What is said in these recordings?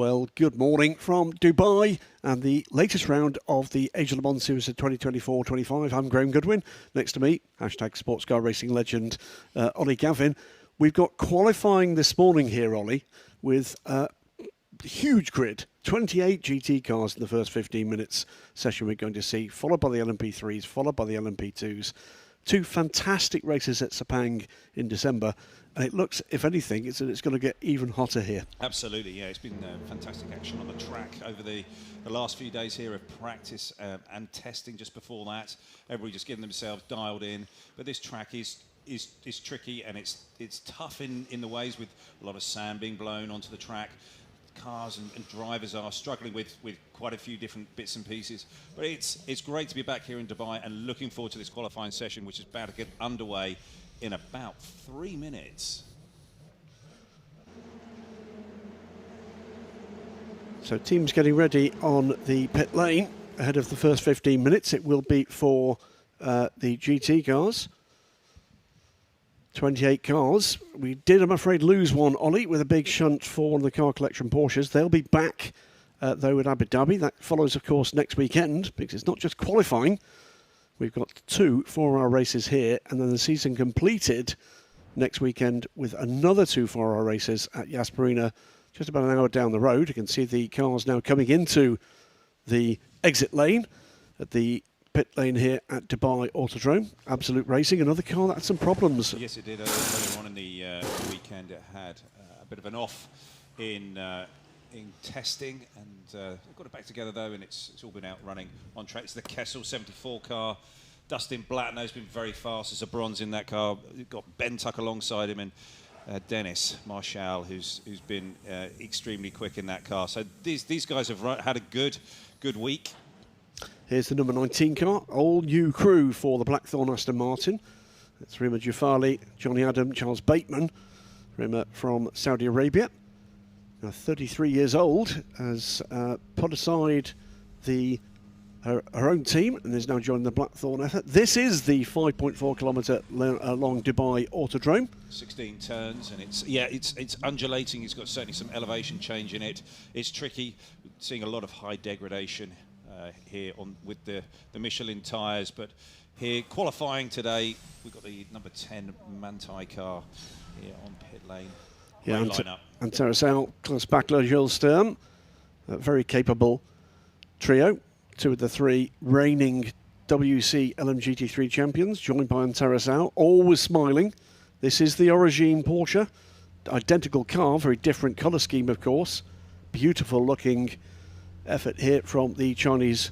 Well, good morning from Dubai and the latest round of the Age of Le Mans Series of 2024-25. I'm Graham Goodwin. Next to me, hashtag sports car racing legend, Ollie Gavin. We've got qualifying this morning here, Ollie, with a huge grid. 28 GT cars in the first 15 minutes session we're going to see, followed by the LMP3s, followed by the LMP2s. Two fantastic races at Sepang in December. And it looks, if anything, it's going to get even hotter here. Absolutely, yeah. It's been fantastic action on the track over the last few days here of practice and testing just before that. Everybody just getting themselves dialed in. But this track is tricky and it's tough in the ways, with a lot of sand being blown onto the track. Cars and drivers are struggling with quite a few different bits and pieces. But it's great to be back here in Dubai and looking forward to this qualifying session, which is about to get underway in about 3 minutes. So teams getting ready on the pit lane ahead of the first 15 minutes. It will be for the GT cars. 28 cars. We did, I'm afraid, lose one, Ollie, with a big shunt for one of the car collection Porsches. They'll be back, though, at Abu Dhabi. That follows, of course, next weekend, because it's not just qualifying. We've got 2 4-hour races here, and then the season completed next weekend with another 2 4-hour races at Yas Marina, just about an hour down the road. You can see the cars now coming into the exit lane at the pit lane here at Dubai Autodrome. Absolute Racing, another car that had some problems. Yes, it did. Earlier on in the weekend, it had a bit of an off in testing, and got it back together though, and it's all been out running on track. It's the Kessel 74 car. Dustin Blatnow's been very fast. There's a bronze in that car. You've got Ben Tuck alongside him, and Dennis Marshall, who's been extremely quick in that car. So these guys have had a good week. Here's the number 19 car, all new crew for the Blackthorn Aston Martin. That's Rima Jafali, Johnny Adam, Charles Bateman. Rima from Saudi Arabia, now 33 years old, has put aside her own team and is now joining the Blackthorn effort. This is the 5.4 kilometre long Dubai Autodrome. 16 turns, and it's undulating. It's got certainly some elevation change in it. It's tricky, seeing a lot of high degradation here with the Michelin tyres. But here, qualifying today, we've got the number 10 Manthey car here on pit lane. Yeah, and Terracel, Klaus Bachler, Jules Sturm, a very capable trio. 2 of the 3 reigning WC LMGT3 champions, joined by Terracel, always smiling. This is the Origine Porsche. Identical car, very different colour scheme, of course. Beautiful looking effort here from the Chinese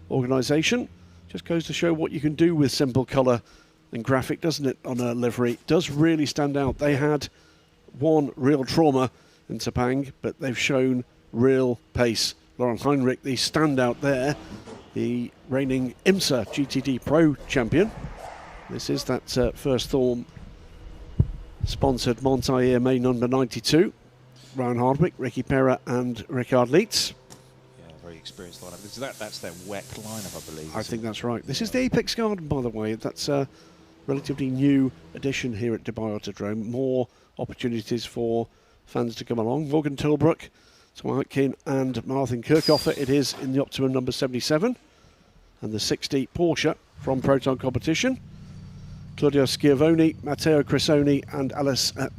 organisation. Just goes to show what you can do with simple colour and graphic, doesn't it, on a livery. It does really stand out. They had one real trauma in Sepang, but they've shown real pace. Laurent Heinrich, the standout there, the reigning IMSA GTD Pro champion. This is that First Thorn sponsored Montaïr May number 92. Ryan Hardwick, Ricky Perra and Ricard Leitz. Very experienced lineup. That's their WEC lineup, I believe. I think that's right. This is the Apex Garden, by the way. That's a relatively new addition here at Dubai Autodrome. More opportunities for fans to come along. Morgan Tilbrook, Tom Aitken and Martin Kirchhoffer. It is in the Optimum number 77. And the 60 Porsche from Proton Competition. Claudio Schiavone, Matteo Cresoni and Alessio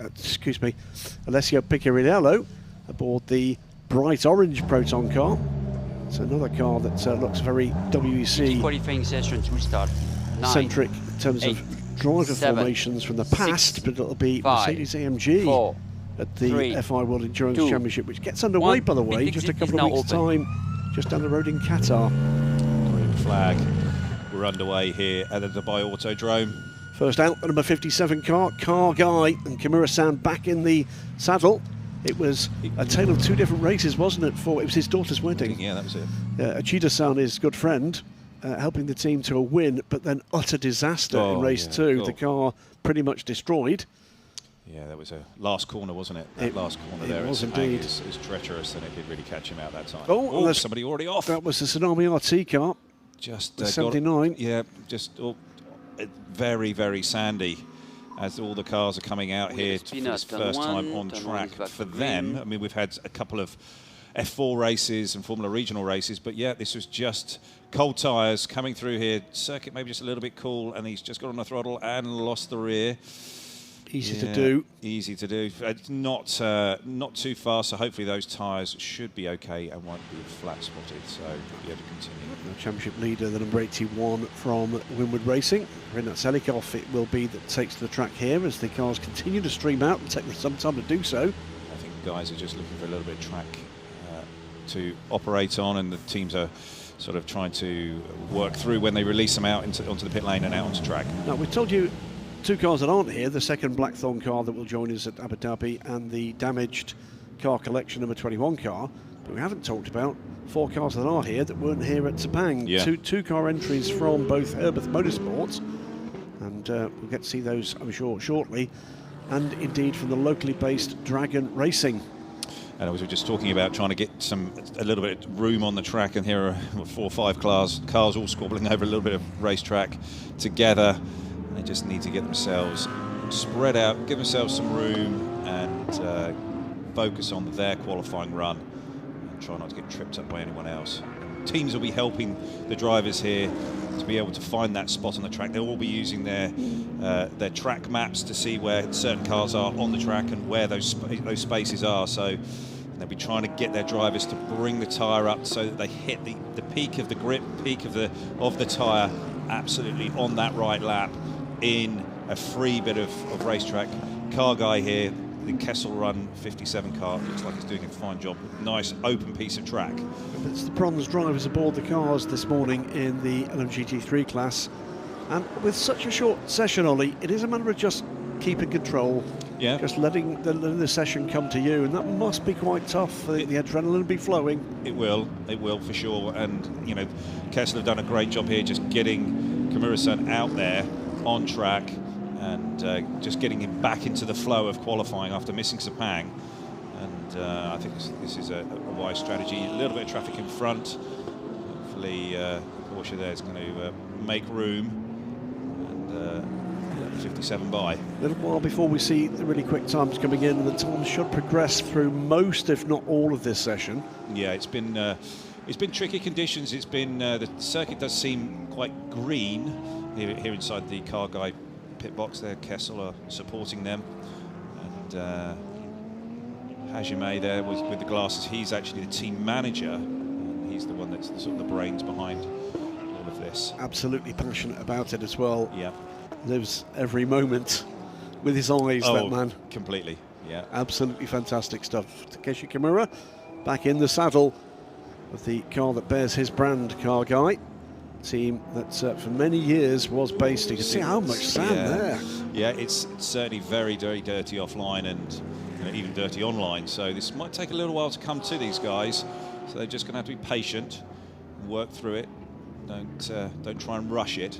Piccirillo aboard the bright orange Proton car. It's another car that looks very WEC qualifying session to start. centric in terms of driver formations from the past, but it'll be Mercedes AMG at the FI World Endurance Championship, which gets underway, by the way, just a couple of weeks' time, just down the road in Qatar. Green flag. We're underway here at the Dubai Autodrome. First out, the number 57 car, Car Guy and Kimura-san back in the saddle. It was a tale of 2 different races, wasn't it? It was his daughter's wedding. Yeah, that was it. Achida-san, his good friend, helping the team to a win, but then utter disaster in race 2. The car pretty much destroyed. Yeah, that was a last corner, wasn't it? That last corner there was indeed. Is treacherous, and it did really catch him out that time. Oh, somebody already off. That was the Tsunami RT car. Just 79. Very, very sandy. As all the cars are coming out here for this first time on track for them. I mean, we've had a couple of F4 races and Formula Regional races. But yeah, this was just cold tyres coming through here. Circuit maybe just a little bit cool, and he's just got on the throttle and lost the rear. Easy to do. Easy to do. It's not too fast, so hopefully those tyres should be okay and won't be flat spotted, so we'll be able to continue. The championship leader, the number 81 from Winwood Racing. Rinat Selikov it will be that takes to the track here as the cars continue to stream out and take some time to do so. I think guys are just looking for a little bit of track to operate on, and the teams are sort of trying to work through when they release them out onto the pit lane and out onto track. Now, we told you two cars that aren't here, the second Blackthorn car that will join us at Abu Dhabi and the damaged car collection number 21 car, but we haven't talked about 4 cars that are here that weren't here at Sepang. Yeah. Two car entries from both Herbeth Motorsports, and we'll get to see those, I'm sure, shortly, and indeed from the locally based Dragon Racing. And as we were just talking about trying to get a little bit of room on the track, and here are 4 or 5 cars all squabbling over a little bit of racetrack together. They just need to get themselves spread out, give themselves some room, and focus on their qualifying run and try not to get tripped up by anyone else. Teams will be helping the drivers here to be able to find that spot on the track. They'll all be using their track maps to see where certain cars are on the track and where those spaces are. So they'll be trying to get their drivers to bring the tyre up so that they hit the peak of the grip, peak of the tyre absolutely on that right lap in a free bit of racetrack. Car guy here, the Kessel Run 57 car, looks like he's doing a fine job. Nice open piece of track. It's the bronze drivers aboard the cars this morning in the LMGT3 class, and with such a short session, Ollie, it is a matter of just keeping control, just letting the session come to you, and that must be quite tough. The adrenaline will be flowing. It will for sure, and you know, Kessel have done a great job here just getting Kimura-san out there on track and just getting him back into the flow of qualifying after missing Sepang. And I think this is a wise strategy. A little bit of traffic in front. Hopefully Porsche there is going to make room and let 57 by. A little while before we see the really quick times coming in, and the times should progress through most, if not all, of this session. Yeah, it's been tricky conditions. It's been the circuit does seem quite green here inside the car guy pit box there. Kessel are supporting them, and Hajime there with the glasses, he's actually the team manager, and he's the one that's sort of the brains behind all of this. Absolutely passionate about it as well. Yeah, lives every moment with his eyes, that man. Completely, yeah. Absolutely fantastic stuff. Takeshi Kimura back in the saddle of the car that bears his brand, car guy. Team that for many years was based. You can see how much sand there. Yeah, it's certainly very, very dirty offline, and even dirty online. So this might take a little while to come to these guys. So they're just going to have to be patient and work through it. Don't try and rush it.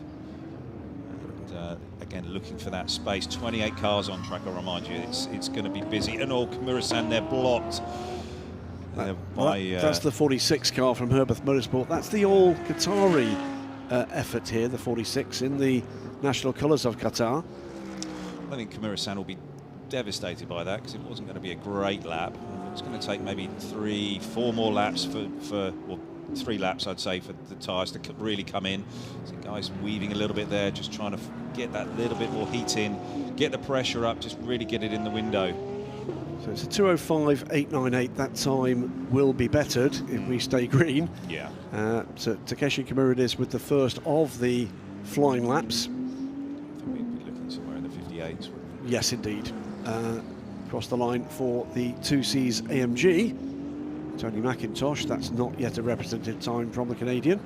And again, looking for that space. 28 cars on track. I'll remind you, it's going to be busy. And Kimura-san, they're blocked. That's the 46 car from Herbeth Motorsport. That's the all Qatari effort here, the 46 in the national colours of Qatar. I think Kimura-san will be devastated by that, because it wasn't going to be a great lap. It's going to take maybe 3-4 more laps or 3 laps, I'd say, for the tyres to really come in. So the guys weaving a little bit there, just trying to get that little bit more heat in, get the pressure up, just really get it in the window. So it's a 2:05.898. That time will be bettered if we stay green. Yeah. So Takeshi Kimura it is with the first of the flying laps. I think we'd be looking somewhere in the 58s. Yes, indeed. Across the line for the 2Cs AMG. Tony McIntosh, that's not yet a representative time from the Canadian.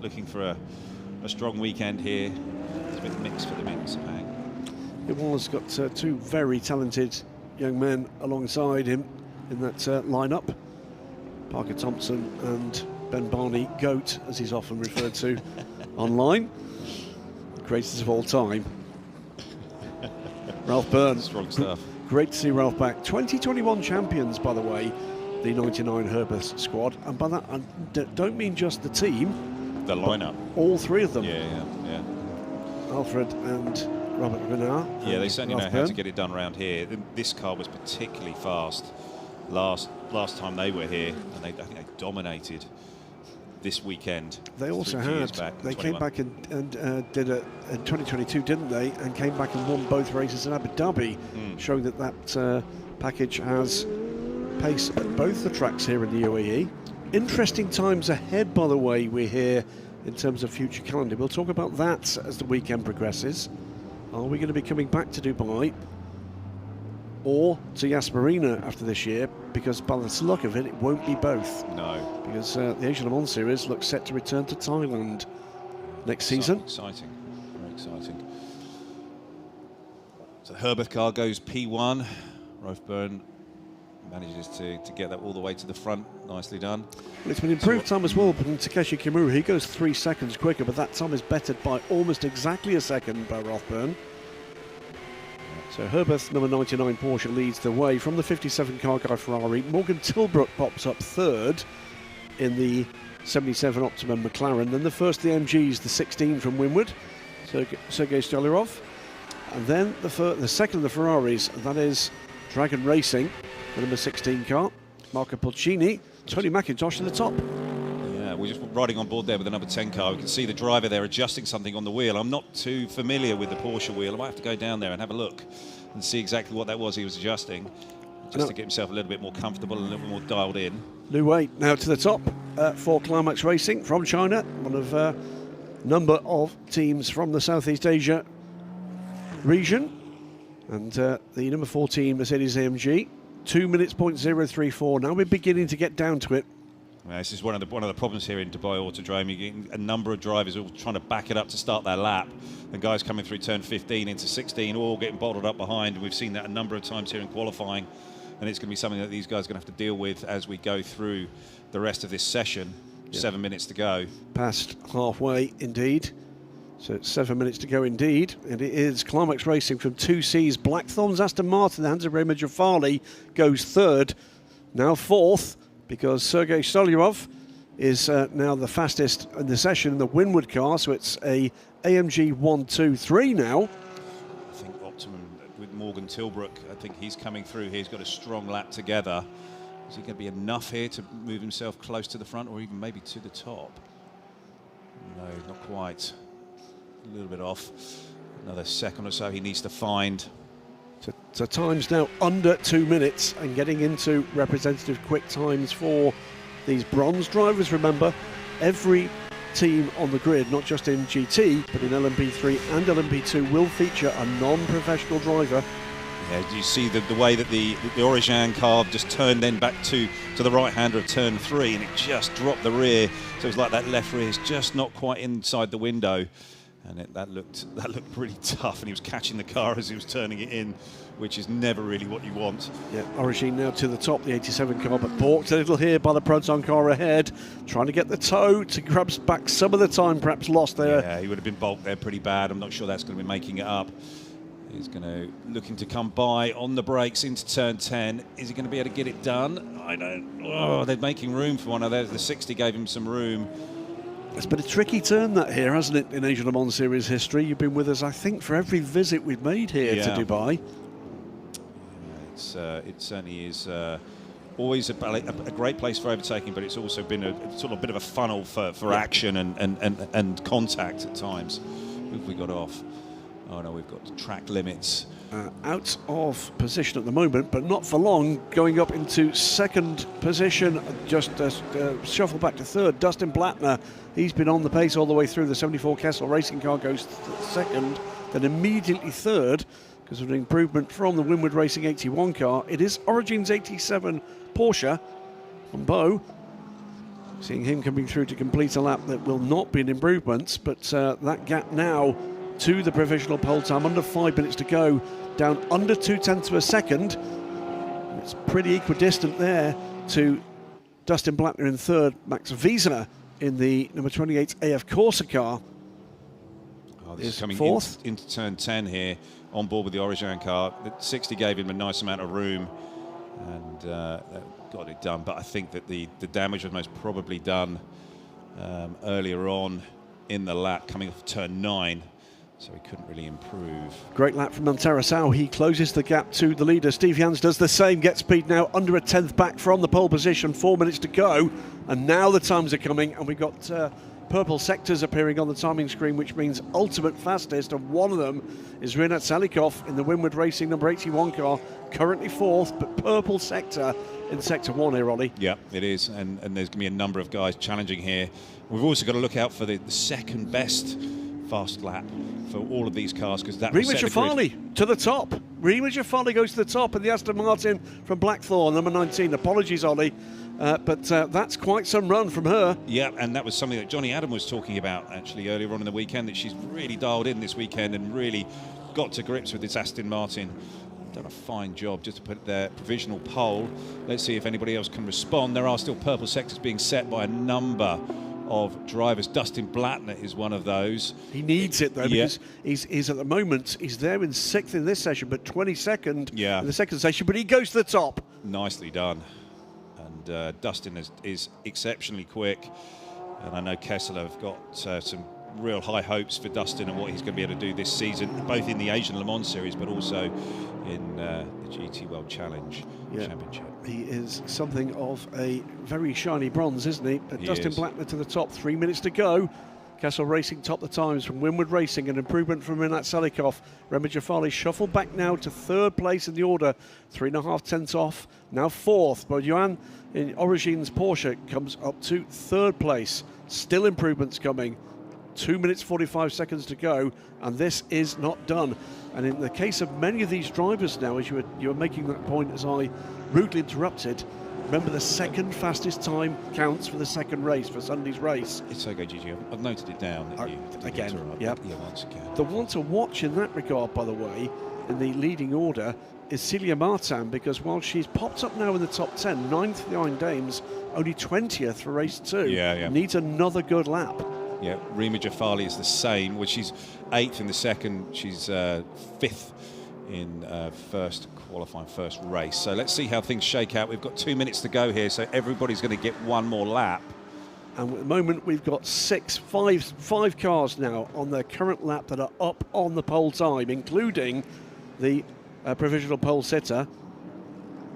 Looking for a strong weekend here. It's a bit mixed for the men's Sepang. It was got 2 very talented young men alongside him in that lineup. Parker Thompson and Ben Barney, GOAT, as he's often referred to online. Greatest of all time. Ralph Byrne. Strong stuff. Great to see Ralph back. 2021 champions, by the way, the 99 Herbeth squad. And by that, I don't mean just the team. The lineup. All 3 of them. Yeah. Alfred and Robert Renard. Yeah, they certainly Ralph know how Byrne. to get it done around here. This car was particularly fast last time they were here, and I think they dominated this weekend. They also had, they came back and did it in 2022, didn't they? And came back and won both races in Abu Dhabi, showing that package has pace at both the tracks here in the UAE. Interesting times ahead, by the way, we're here in terms of future calendar. We'll talk about that as the weekend progresses. Are we going to be coming back to Dubai or to Yas Marina after this year? Because by the luck of it, it won't be both. No. Because the Asian Le Mans Series looks set to return to Thailand next season. Exciting, very exciting. So the Herbert car goes P1. Rothburn manages to get that all the way to the front. Nicely done. Well, it's been improved time as well, but in Takeshi Kimura, he goes 3 seconds quicker, but that time is bettered by almost exactly a second by Rothburn. So Herbert, number 99 Porsche, leads the way from the 57 car guy Ferrari. Morgan Tilbrook pops up third in the 77 Optimum McLaren. Then the first of the MGs, the 16 from Winward, Sergei Stolярov. And then the second of the Ferraris, that is Dragon Racing, the number 16 car, Marco Pulcini, Tony McIntosh at the top. Yeah, we're just riding on board there with the number 10 car. We can see the driver there adjusting something on the wheel. I'm not too familiar with the Porsche wheel. I might have to go down there and have a look and see exactly what that was he was adjusting, just to get himself a little bit more comfortable and a little bit more dialed in. Liu Wei now to the top for Climax Racing from China, one of a number of teams from the Southeast Asia region. And the number 14 Mercedes-AMG, 2 minutes .034. Now we're beginning to get down to it. Yeah, this is one of the problems here in Dubai Autodrome. You're getting a number of drivers all trying to back it up to start their lap. And guys coming through turn 15 into 16, all getting bottled up behind. We've seen that a number of times here in qualifying. And it's going to be something that these guys are going to have to deal with as we go through the rest of this session. Yeah. 7 minutes to go. Past halfway, indeed. So it's 7 minutes to go indeed, and it is Climax Racing from 2Cs. Blackthorn's Aston Martin, the Hansa Bremer Jafali, goes third, now fourth, because Sergei Stolярov is now the fastest in the session in the Winward car, so it's a AMG 1-2-3 now. I think Optimum with Morgan Tilbrook, I think he's coming through here. He's got a strong lap together. Is he going to be enough here to move himself close to the front or even maybe to the top? No, not quite. A little bit off. Another second or so he needs to find. So time's now under 2 minutes and getting into representative quick times for these bronze drivers. Remember, every team on the grid, not just in GT, but in LMP3 and LMP2, will feature a non-professional driver. Yeah, you see the way that the Origin car just turned then back to the right-hander of turn 3, and it just dropped the rear. So it was like that left rear is just not quite inside the window. And that looked pretty tough, and he was catching the car as he was turning it in, which is never really what you want. Yeah, Origin now to the top, the 87 car, but balked a little here by the Proton car ahead, trying to get the toe to grab back some of the time perhaps lost there. Yeah, he would have been balked there pretty bad. I'm not sure that's going to be making it up. He's looking to come by on the brakes into turn 10. Is he going to be able to get it done? I don't. Oh, they're making room for one of those. The 60 gave him some room. It's been a tricky turn that here, hasn't it, in Asian Le Mans Series history? You've been with us, I think, for every visit we've made here to Dubai. It certainly is always a great place for overtaking, but it's also been a sort of bit of a funnel for action and contact at times. Who have we got off? Oh no, we've got track limits. Out of position at the moment, but not for long, going up into second position, just shuffle back to third. Dustin Blattner, he's been on the pace all the way through. The 74 Kessel racing car goes second, then immediately third, because of an improvement from the Winward Racing 81 car. It is Origin's 87 Porsche from Bo. Seeing him coming through to complete a lap that will not be an improvement, but that gap now to the provisional pole time, under 5 minutes to go, down under 0.2 of a second. It's pretty equidistant there to Dustin Blattner in third, Max Wiesner in the number 28 AF Corsa car. Oh, this is coming fourth into turn 10 here, on board with the Origin car. The 60 gave him a nice amount of room and got it done, but I think that the damage was most probably done earlier on in the lap, coming off turn 9. so he couldn't really improve. Great lap from Monterrosao. He closes the gap to the leader. Steve Jans does the same, gets speed now under a 10th back from the pole position. 4 minutes to go, and now the times are coming, and we've got purple sectors appearing on the timing screen, which means ultimate fastest, and one of them is Rinat Salikov in the Winward Racing number 81 car, currently 4th, but purple sector in sector 1 here, Ollie. Yeah, it is, and there's going to be a number of guys challenging here. We've also got to look out for the second best fast lap for all of these cars, because that Rima Jafali to the top. Rima Jafali goes to the top in the Aston Martin from Blackthorn, number 19. Apologies, Ollie, but that's quite some run from her. Yeah, and that was something that Johnny Adam was talking about actually earlier on in the weekend, that she's really dialed in this weekend and really got to grips with this Aston Martin. Done a fine job just to put their provisional pole. Let's see if anybody else can respond. There are still purple sectors being set by a number of drivers. Dustin Blattner is one of those. He needs it though, because he's at the moment, he's there in 6th in this session, but 22nd in the second session, but he goes to the top. Nicely done. And Dustin is exceptionally quick. And I know Kessler have got some real high hopes for Dustin and what he's going to be able to do this season, both in the Asian Le Mans Series, but also in the GT World Challenge Championship. He is something of a very shiny bronze, isn't he? Dustin Blattner to the top, 3 minutes to go. Castle Racing top the times from Winward Racing, an improvement from Rinat Salikov. Rema Jafali shuffled back now to 3rd place in the order, 3.5 tenths off, now 4th. Bojuan in Origine's Porsche comes up to 3rd place. Still improvements coming. 2 minutes 45 seconds to go, and this is not done. And in the case of many of these drivers now, as you were making that point as I rudely interrupted, remember the second fastest time counts for the second race, for Sunday's race. It's okay, Gigi. I've noted it down. Again, once again. The one to watch in that regard, by the way, in the leading order, is Celia Martin, because while she's popped up now in the top 10, 9th behind Dames, only 20th for race 2, needs another good lap. Yeah, Rima Jafali is the same, which she's 8th in the second, she's 5th in qualifying first race. So let's see how things shake out. We've got 2 minutes to go here, so everybody's going to get one more lap. And at the moment we've got five cars now on their current lap that are up on the pole time, including the provisional pole sitter.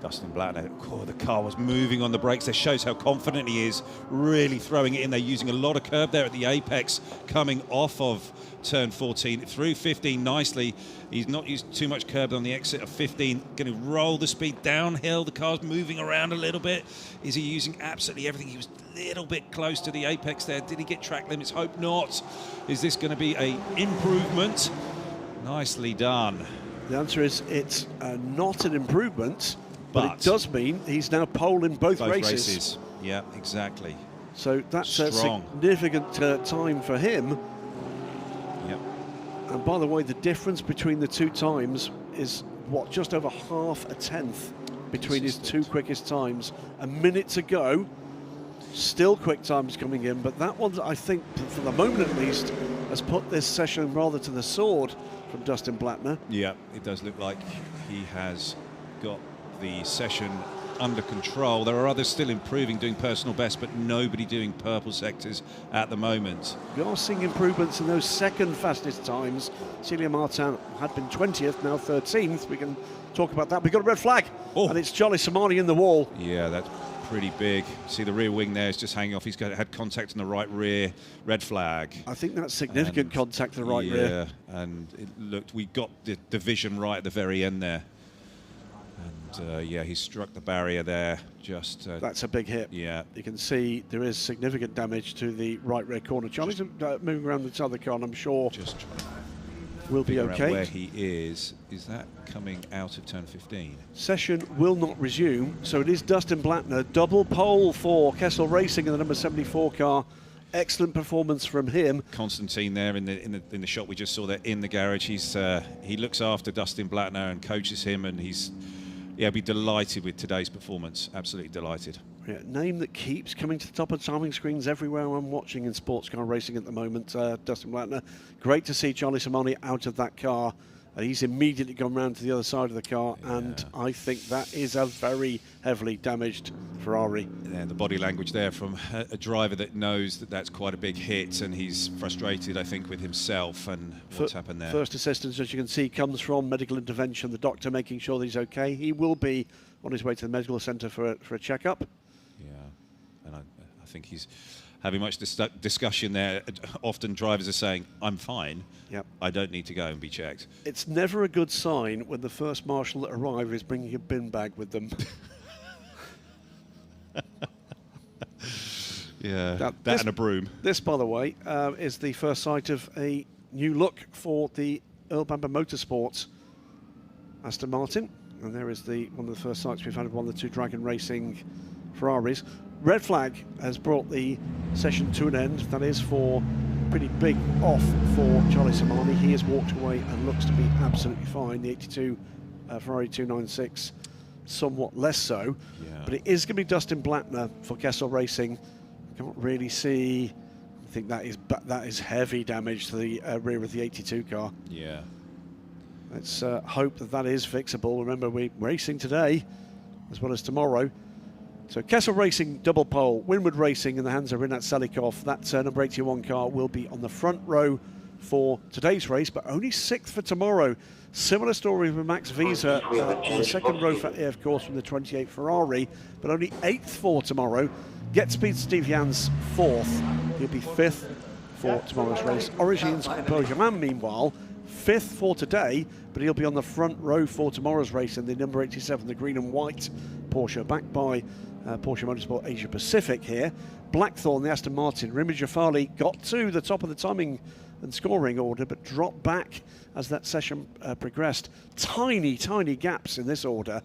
Dustin Blattner, the car was moving on the brakes. That shows how confident he is, really throwing it in there, using a lot of curb there at the apex, coming off of turn 14 through 15 nicely. He's not used too much curb on the exit of 15, going to roll the speed downhill. The car's moving around a little bit. Is he using absolutely everything? He was a little bit close to the apex there. Did he get track limits? Hope not. Is this going to be an improvement? Nicely done. The answer is it's not an improvement. But it does mean he's now pole in both races. Yeah, exactly. So that's a significant time for him. Yep. And by the way, the difference between the two times is, what, just over half a tenth between his two quickest times. A minute to go. Still quick times coming in, but that one, I think, for the moment at least, has put this session rather to the sword from Dustin Blattner. Yeah, it does look like he has got the session under control. There are others still improving, doing personal best, but nobody doing purple sectors at the moment. We are seeing improvements in those second fastest times. Celia Martin had been 20th, now 13th. We can talk about that. We've got a red flag, and it's Charlie Samani in the wall. Yeah, that's pretty big. See the rear wing there is just hanging off. He's had contact in the right rear. Red flag. I think that's significant contact in the right rear. Yeah, and it looked, we got the division right at the very end there. And he struck the barrier there. Just that's a big hit. Yeah, you can see there is significant damage to the right rear corner. Charlie's moving around this other car, and I'm sure just will be okay. Where he is that coming out of turn 15? Session will not resume, so it is Dustin Blattner, double pole for Kessel Racing in the number 74 car. Excellent performance from him. Constantine there in the shot we just saw there in the garage. He looks after Dustin Blattner and coaches him, and he's be delighted with today's performance. Absolutely delighted. Yeah, name that keeps coming to the top of timing screens everywhere I'm watching in sports car racing at the moment. Dustin Blattner. Great to see Charlie Samani out of that car and he's immediately gone round to the other side of the car, and I think that is a very heavily damaged Ferrari. Yeah, the body language there from a driver that knows that that's quite a big hit, and he's frustrated, I think, with himself and what's happened there. First assistance, as you can see, comes from medical intervention, the doctor making sure that he's okay. He will be on his way to the medical centre for a checkup. Yeah, and I think he's having much discussion there. Often drivers are saying, I'm fine, I don't need to go and be checked. It's never a good sign when the first marshal that arrives is bringing a bin bag with them. Yeah, that and a broom. This, by the way, is the first sight of a new look for the Earl Bamber Motorsports Aston Martin. And there is one of the first sights we've had of one of the two Dragon Racing Ferraris. Red flag has brought the session to an end. That is for pretty big off for Charlie Samani. He has walked away and looks to be absolutely fine. The 82 Ferrari 296, somewhat less so. Yeah. But it is going to be Dustin Blattner for Kessel Racing. Can't really see. I think that is heavy damage to the rear of the 82 car. Yeah. Let's hope that is fixable. Remember, we're racing today as well as tomorrow. So Kessel Racing double pole, Winward Racing in the hands of Rinat Selikov. That number 81 car will be on the front row for today's race, but only 6th for tomorrow. Similar story with Max Visa on the second row for AF course from the 28 Ferrari, but only 8th for tomorrow. Get Speed Steve Jans 4th. He'll be 5th for tomorrow's race. Origins Beaugerman, meanwhile, 5th for today, but he'll be on the front row for tomorrow's race in the number 87, the green and white Porsche, backed by Porsche Motorsport Asia Pacific here. Blackthorn, the Aston Martin. Rima Jafali got to the top of the timing and scoring order, but dropped back as that session progressed. Tiny gaps in this order.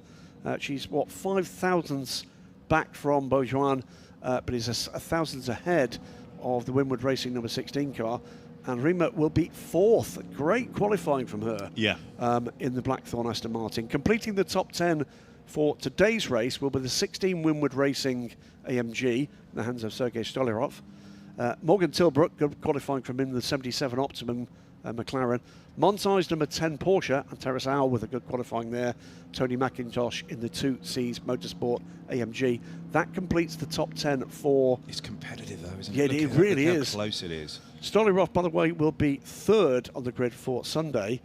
She's, 5 thousandths back from Beaujuan, but is a thousandths ahead of the Winward Racing number 16 car. And Rima will be 4th. Great qualifying from her in the Blackthorn Aston Martin. Completing the top 10 for today's race will be the 16 Winward Racing AMG in the hands of Sergei Stolярov. Morgan Tilbrook, good qualifying from him, the 77 Optimum McLaren. Montage number 10 Porsche, and Terrace Owl with a good qualifying there. Tony McIntosh in the 2Cs Motorsport AMG. That completes the top 10 for... It's competitive though, isn't it? Yeah, it really is. How close it is. Stolярov, by the way, will be 3rd on the grid for Sunday.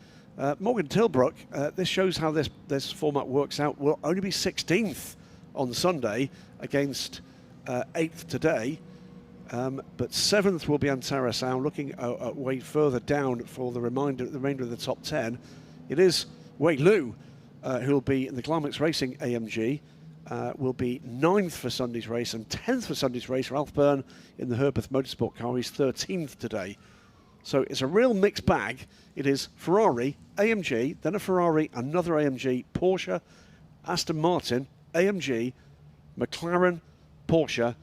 Morgan Tilbrook, this shows how this format works out, will only be 16th on Sunday against 8th today. But 7th will be Antara Sound, looking way further down for the remainder of the top 10. It is Wei Lu, who will be in the Climax Racing AMG, will be 9th for Sunday's race, and 10th for Sunday's race. Ralph Byrne in the Herbeth Motorsport car, he's 13th today. So it's a real mixed bag. It is Ferrari, AMG, then a Ferrari, another AMG, Porsche, Aston Martin, AMG, McLaren, Porsche,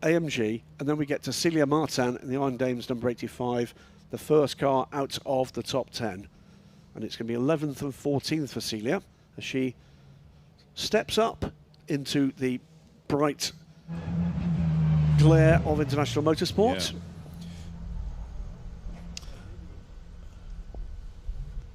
AMG, and then we get to Celia Martin in the Iron Dames number 85, the first car out of the top 10. And it's going to be 11th and 14th for Celia as she steps up into the bright glare of international motorsport. Yeah.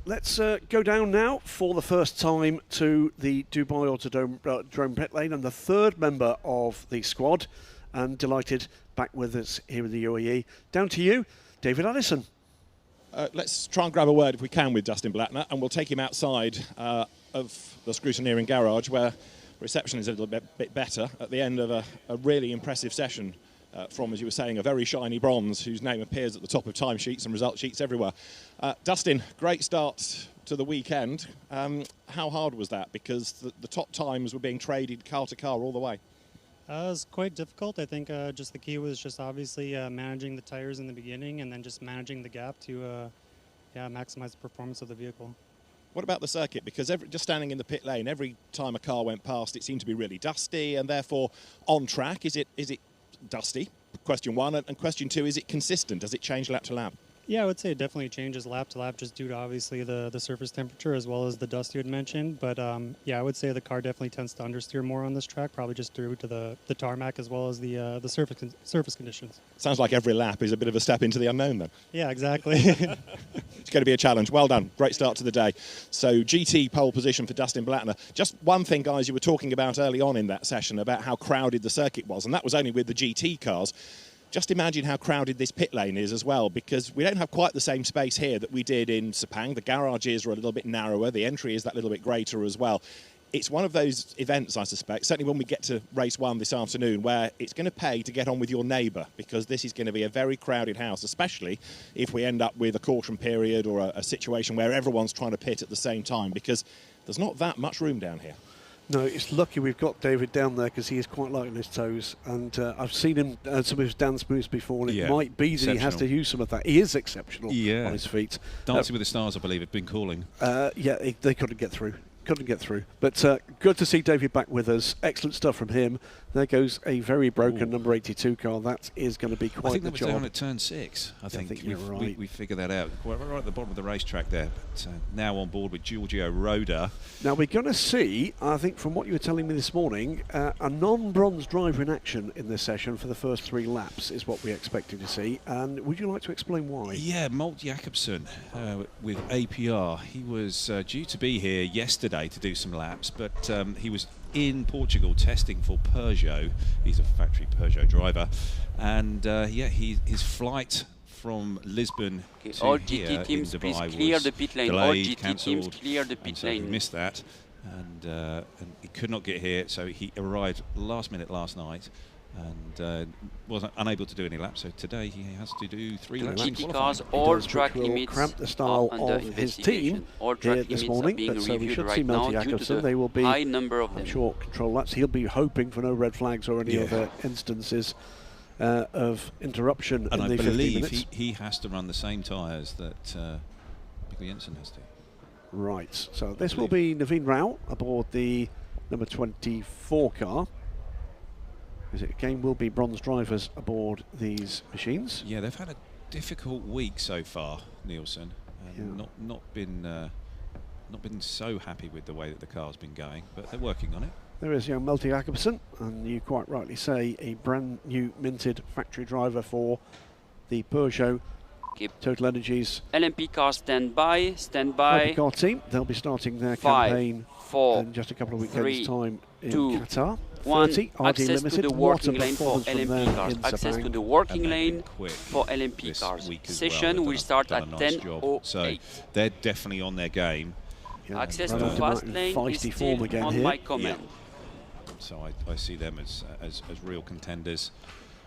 Let's go down now for the first time to the Dubai Autodrome pit lane, and the 3rd member of the squad, and delighted back with us here in the UAE. Down to you, David Addison. Let's try and grab a word, if we can, with Dustin Blattner, and we'll take him outside of the scrutineering garage, where reception is a little bit better at the end of a really impressive session from, as you were saying, a very shiny bronze whose name appears at the top of timesheets and result sheets everywhere. Dustin, great start to the weekend. How hard was that? Because the top times were being traded car to car all the way. It was quite difficult. I think just the key was just obviously managing the tires in the beginning and then just managing the gap to maximize the performance of the vehicle. What about the circuit? Because just standing in the pit lane, every time a car went past, it seemed to be really dusty, and therefore on track, is it dusty? Question one, and question two, is it consistent? Does it change lap to lap? Yeah, I would say it definitely changes lap to lap just due to obviously the surface temperature as well as the dust you had mentioned. But yeah, I would say the car definitely tends to understeer more on this track, probably just due to the tarmac as well as the surface conditions. Sounds like every lap is a bit of a step into the unknown then. Yeah, exactly. It's going to be a challenge. Well done. Great start to the day. So GT pole position for Dustin Blattner. Just one thing, guys, you were talking about early on in that session about how crowded the circuit was, and that was only with the GT cars. Just imagine how crowded this pit lane is as well, because we don't have quite the same space here that we did in Sepang. The garages are a little bit narrower. The entry is that little bit greater as well. It's one of those events, I suspect, certainly when we get to race 1 this afternoon, where it's going to pay to get on with your neighbour, because this is going to be a very crowded house, especially if we end up with a caution period or a situation where everyone's trying to pit at the same time, because there's not that much room down here. No, it's lucky we've got David down there because he is quite light on his toes, and I've seen him some of his dance moves before, and it might be that he has to use some of that. He is exceptional on his feet. Dancing with the Stars, I believe, have been calling. Yeah, they couldn't get through. But good to see David back with us. Excellent stuff from him. There goes a very broken number 82 car. That is going to be quite the job. I think that was down at turn 6. I think you're right. We figured that out. Right at the bottom of the racetrack there. But now on board with Giorgio Roda. Now we're going to see, I think from what you were telling me this morning, a non-bronze driver in action in this session for the first 3 laps is what we're expecting to see. And would you like to explain why? Yeah, Molt Jacobsen with APR. He was due to be here yesterday to do some laps, but he was in Portugal testing for Peugeot. He's a factory Peugeot driver, and his flight from Lisbon to all here GT teams, in please Dubai clear was the pit lane. delayed, All GT cancelled, teams, clear the pit so he lane. missed that, and he could not get here, so he arrived last minute last night and was unable to do any laps. So today he has to do 3 laps. GT cars, all track limits cramp the style are under of his team all track here this limits morning, are being but so we reviewed should see right now Melty due to Jacobsen. the They will be, high number of I'm them. sure, control laps. He'll be hoping for no red flags or any other instances of interruption and in I the 15 believe minutes. he has to run the same tyres that Mikkel Jensen has to. Right, so this will be Naveen Rao aboard the number 24 car. Because it again will be bronze drivers aboard these machines. Yeah, they've had a difficult week so far, Nielsen, and not been so happy with the way that the car's been going, but they're working on it. There is young Melty Jacobsen, and you quite rightly say a brand new minted factory driver for the Peugeot Total Energies LMP car stand by. car team. They'll be starting their 5, campaign 4, in just a couple of weekends 3, time in 2, Qatar. 1. 30, RD Access Limited. to the What a working lane for performance from LMP them cars. in Access Sepang. to the working And they've been lane quick for LMP this cars. week as Session well. will They've start done at a nice job. So 10:08. they're definitely on their game. Yeah, Access right to on fast in lane is feisty form still again on here. my command. So I see them as real contenders.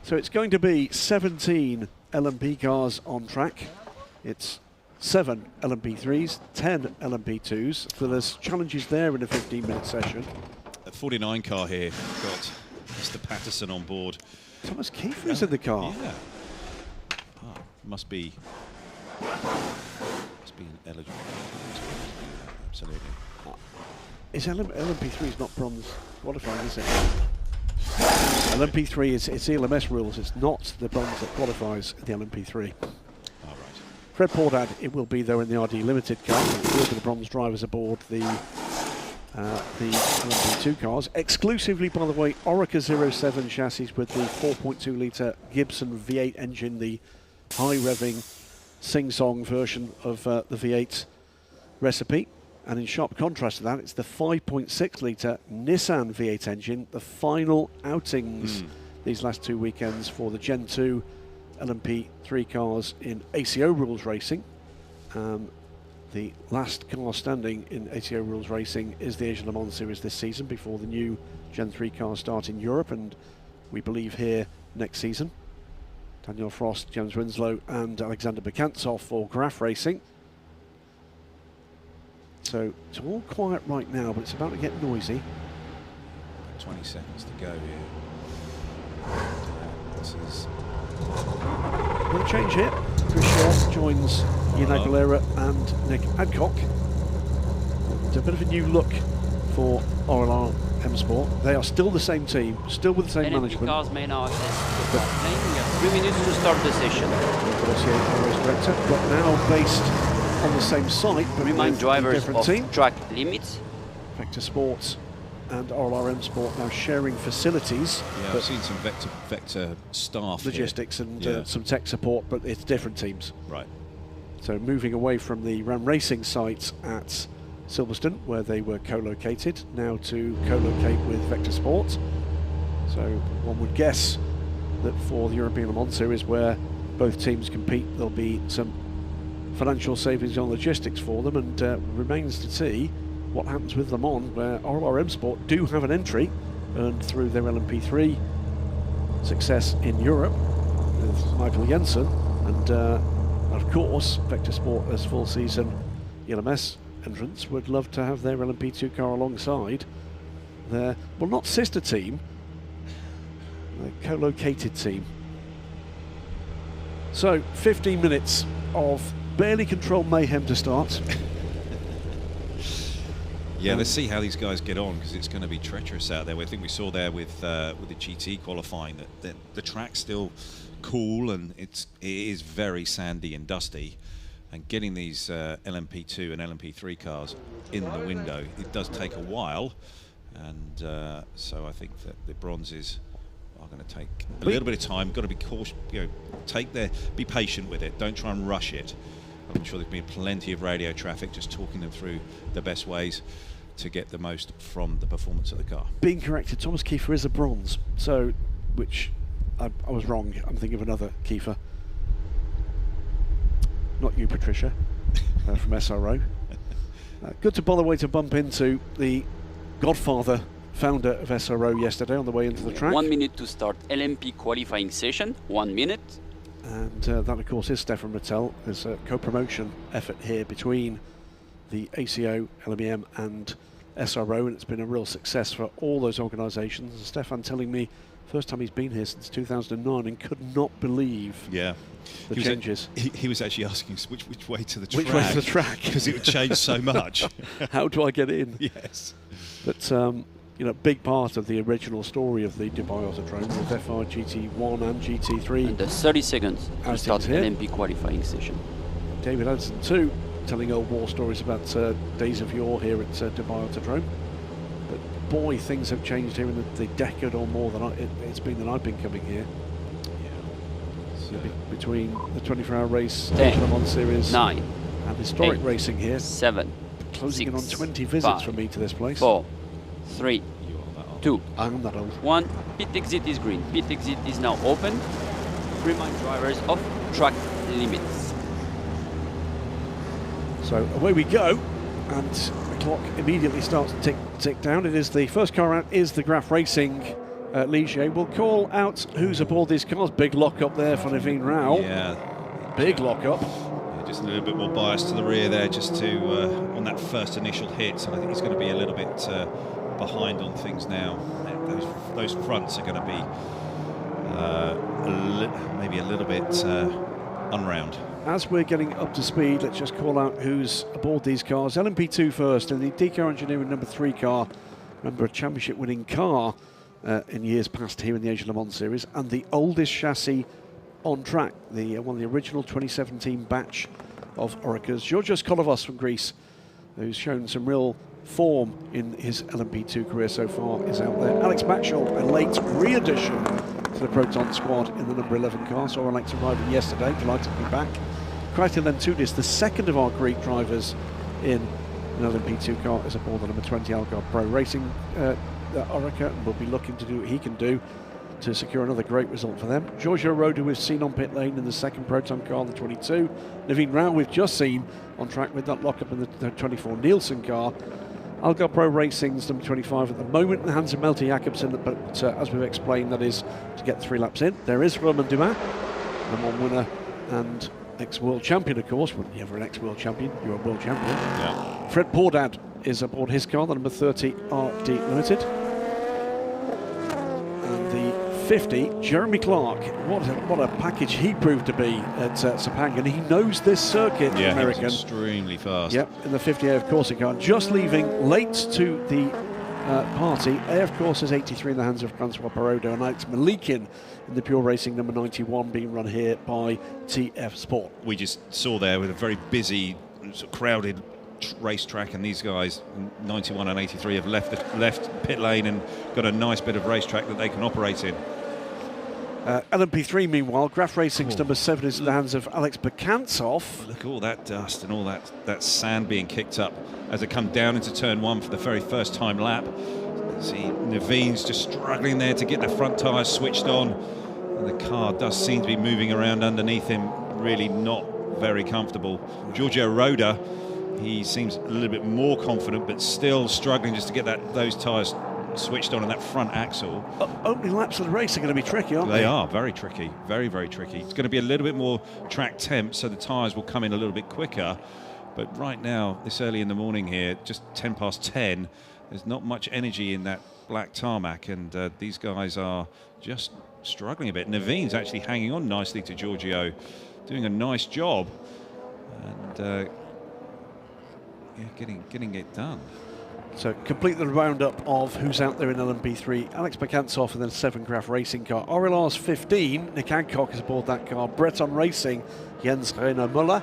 So it's going to be 17 LMP cars on track. It's 7 LMP3s, 10 LMP2s. So there's challenges there in a 15-minute session. A 49 car here. We've got Mr. Patterson on board. Thomas Kiefer is in the car. Yeah. Must be an eligible. Absolutely. Is LMP3 is not bronze qualifying, is it? LMP3 it's ELMS rules. It's not the bronze that qualifies the LMP3. All right. Fred Pordad, it will be though in the RD Limited car. We'll be the bronze drivers aboard the LMP2 cars. Exclusively, by the way, Orica 07 chassis with the 4.2 litre Gibson V8 engine, the high revving sing-song version of the V8 recipe. And in sharp contrast to that, it's the 5.6 litre Nissan V8 engine, the final outings these last 2 weekends for the Gen 2 LMP3 cars in ACO rules racing. The last car standing in ACO rules racing is the Asian Le Mans Series this season before the new Gen 3 cars start in Europe and we believe here next season. Daniel Frost, James Winslow and Alexander Bekantsov for Graf Racing. So it's all quiet right now, but it's about to get noisy. 20 seconds to go here. This is No change here. Chris Shaw joins Ian Aguilera and Nick Adcock. And a bit of a new look for Aurélien M Sport. They are still the same team, still with the same LMP management. cars may now access the start lane. We have 3 minutes to start the session. Race director, but now based on the same site, but Remind with a drivers different of team. track limits. Vector Sports and RLRM Sport now sharing facilities. Yeah, I've seen some Vector staff logistics here. and some tech support, but it's different teams. Right. So moving away from the Ram Racing site at Silverstone, where they were co-located, now to co-locate with Vector Sports. So one would guess that for the European Le Mans Series, where both teams compete, there'll be some financial savings on logistics for them, and remains to see what happens with Le Mans, where RLRM Sport do have an entry, and through their LMP3 success in Europe with Michael Jensen, and of course Vector Sport as full season ELMS entrants would love to have their LMP2 car alongside their, well, not sister team, their co-located team. So 15 minutes of barely controlled mayhem to start. Yeah, let's see how these guys get on, because it's going to be treacherous out there. I think we saw there with the GT qualifying that the track's still cool, and it is very sandy and dusty. And getting these LMP2 and LMP3 cars in the window, it does take a while. And so I think that the bronzes are going to take a little bit of time. Got to be cautious, be patient with it. Don't try and rush it. I'm sure there's been plenty of radio traffic, just talking them through the best ways to get the most from the performance of the car. Being corrected, Thomas Kiefer is a bronze, so, which I was wrong. I'm thinking of another Kiefer. Not you, Patricia, from SRO. Good to bother way to bump into the godfather, founder of SRO yesterday on the way into the track. 1 minute to start LMP qualifying session, 1 minute. And that, of course, is Stefan Rattel. There's a co-promotion effort here between the ACO, LMEM and SRO, and it's been a real success for all those organisations. Stefan telling me first time he's been here since 2009 and could not believe the changes. He was actually asking us which way to the track. Which way to the track? Because it would change so much. How do I get in? Yes. But big part of the original story of the Dubai Autodrome with FR GT1 and GT3. And the 30 seconds to start here. LMP qualifying session. David Addison too, telling old war stories about days of yore here at Dubai Autodrome. But boy, things have changed here in the decade or more that it's been that I've been coming here. Yeah. So between the 24-hour race, 10, Le Mans Series, 9, and historic 8, racing here, 7, closing 6, in on 20 visits 5, for me to this place. 4, 3, 2, I'm that old. 1. Pit exit is green. Pit exit is now open. Remind drivers of track limits. So away we go, and the clock immediately starts to tick down. It is the first car out is the Graf Racing Ligier. We'll call out who's aboard these cars. Big lock up there for Naveen Rao. Yeah. Big lock up. Yeah, just a little bit more bias to the rear there, just to on that first initial hit. And I think he's going to be a little bit behind on things now. Those fronts are going to be maybe a little bit unround. As we're getting up to speed, let's just call out who's aboard these cars. LMP2 first, and the DK Engineering number 3 car. Remember, a championship winning car in years past here in the Asia Le Mans Series, and the oldest chassis on track, one of the original 2017 batch of Oreca's. Georgios Kolovos from Greece, who's shown some real form in his LMP2 career so far, is out there. Alex Batchel, a late re-addition to the Proton squad in the number 11 car. Saw Alex arriving yesterday, delighted to be back. Krystian Lentudis, the second of our Greek drivers in an LMP2 car, is aboard the number 20 Algarve Pro Racing Oreca, and will be looking to do what he can do to secure another great result for them. Giorgio Roda we've seen on pit lane in the second Proton car, the 22. Naveen Rao we've just seen on track with that lockup in the 24 Nielsen car. Algarve Pro Racing's number 25 at the moment, and Hans Melty Jacobsen, but as we've explained, that is to get 3 laps in. There is Romain Dumas, Le Mans winner and ex-world champion, of course. When you're ever an ex-world champion, you're a world champion. Yeah. Fred Pordad is aboard his car, the number 30 RD Limited. And the 50, Jeremy Clark. What a package he proved to be at Sepang, and he knows this circuit, yeah, American. Extremely fast. Yep, in the 50 AF Corsica car, just leaving late to the party. AF Course is 83 in the hands of Francois Perrodo, and Alex Malikin in the Pure Racing number 91 being run here by TF Sport. We just saw there with a very busy, sort of crowded racetrack, and these guys 91 and 83 have left pit lane and got a nice bit of racetrack that they can operate in. LMP3 meanwhile, Graf Racing's number 7 is in the hands of Alex Bakantsov. Look at all that dust and all that sand being kicked up as they come down into turn 1 for the very first time lap. See Naveen's just struggling there to get the front tyres switched on, and the car does seem to be moving around underneath him, really not very comfortable. Giorgio Roda, he seems a little bit more confident, but still struggling just to get those tyres switched on in that front axle. Opening laps of the race are going to be tricky, aren't they? They are very tricky, very, very tricky. It's going to be a little bit more track temp, so the tyres will come in a little bit quicker. But right now, this early in the morning here, just 10 past 10, there's not much energy in that black tarmac, and these guys are just struggling a bit. Naveen's actually hanging on nicely to Giorgio, doing a nice job, and yeah, getting it done. So complete the roundup of who's out there in LMP3. Alex Bakantsov and then 7 Graf Racing car. RLR's 15, Nick Hancock is aboard that car. Breton Racing, Jens Reiner Müller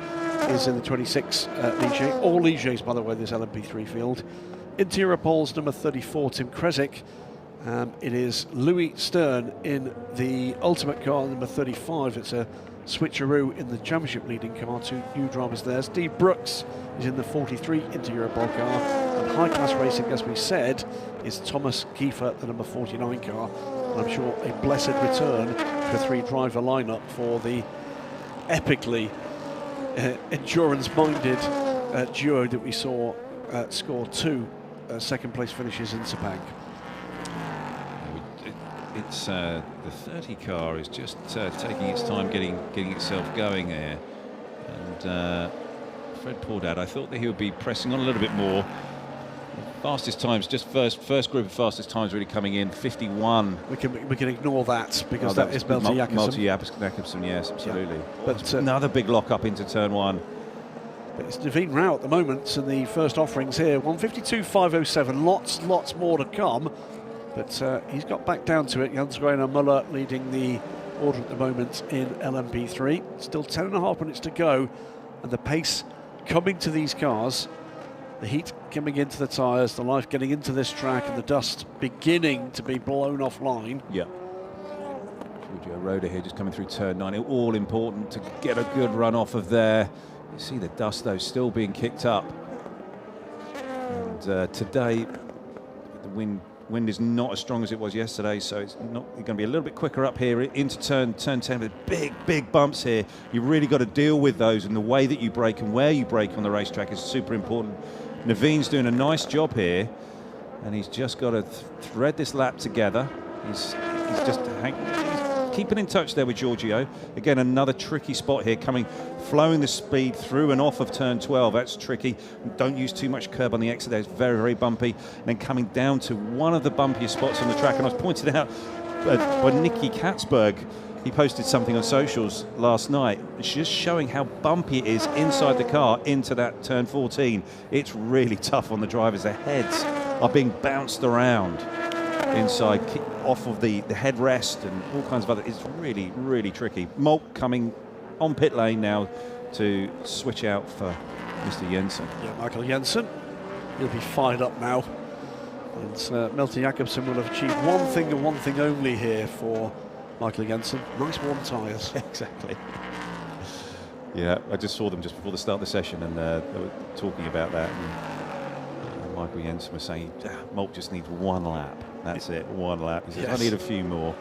is in the 26 Ligier. All Ligiers, by the way, this LMP3 field. Interior poles, number 34, Tim Kresick. It is Louis Stern in the Ultimate car, number 35. It's a switcheroo in the championship leading car. 2 new drivers there. Steve Brooks is in the 43 Interior pole car. And high class racing, as we said, is Thomas Kiefer, the number 49 car. And I'm sure a blessed return to a 3-driver lineup for the epically endurance-minded duo that we saw score 2 second place finishes in Sepang. It's the 30 car is just taking its time getting itself going there, and Fred Pordad, I thought that he would be pressing on a little bit more. Fastest times, just first group of fastest times really coming in, 51. We can ignore that because that is Malte Jakobsen. Malte Jakobsen, yes, absolutely. Yeah. But another big lock up into turn 1. But it's Naveen Rao at the moment in the first offerings here. 152.507, lots more to come. But he's got back down to it. Jens Reiner Müller leading the order at the moment in LMP3. Still 10.5 minutes to go, and the pace coming to these cars, the heat coming into the tyres, the life getting into this track, and the dust beginning to be blown offline. Yeah. Giorgio Roda here just coming through turn 9. All important to get a good run off of there. You see the dust though still being kicked up. And today the wind is not as strong as it was yesterday, so it's going to be a little bit quicker up here into turn 10 with big bumps here. You really got to deal with those, and the way that you brake and where you brake on the racetrack is super important. Naveen's doing a nice job here, and he's just got to thread this lap together. He's keeping in touch there with Giorgio. Again, another tricky spot here, flowing the speed through and off of turn 12. That's tricky. Don't use too much curb on the exit there. It's very, very bumpy. And then coming down to one of the bumpiest spots on the track. And I was pointed out by Nicky Katzberg. He posted something on socials last night, just showing how bumpy it is inside the car into that turn 14. It's really tough on the drivers. Their heads are being bounced around inside, off of the headrest and all kinds of other. It's really, really tricky. Molt coming on pit lane now to switch out for Mr. Jensen. Yeah, Michael Jensen. He'll be fired up now. And Malte Jakobsen will have achieved one thing and one thing only here for Michael Jensen. Nice warm tyres. Exactly. Yeah, I just saw them just before the start of the session, and they were talking about that. And Michael Jensen was saying, Molt just needs one lap. That's it, one lap. He says, yes. I need a few more.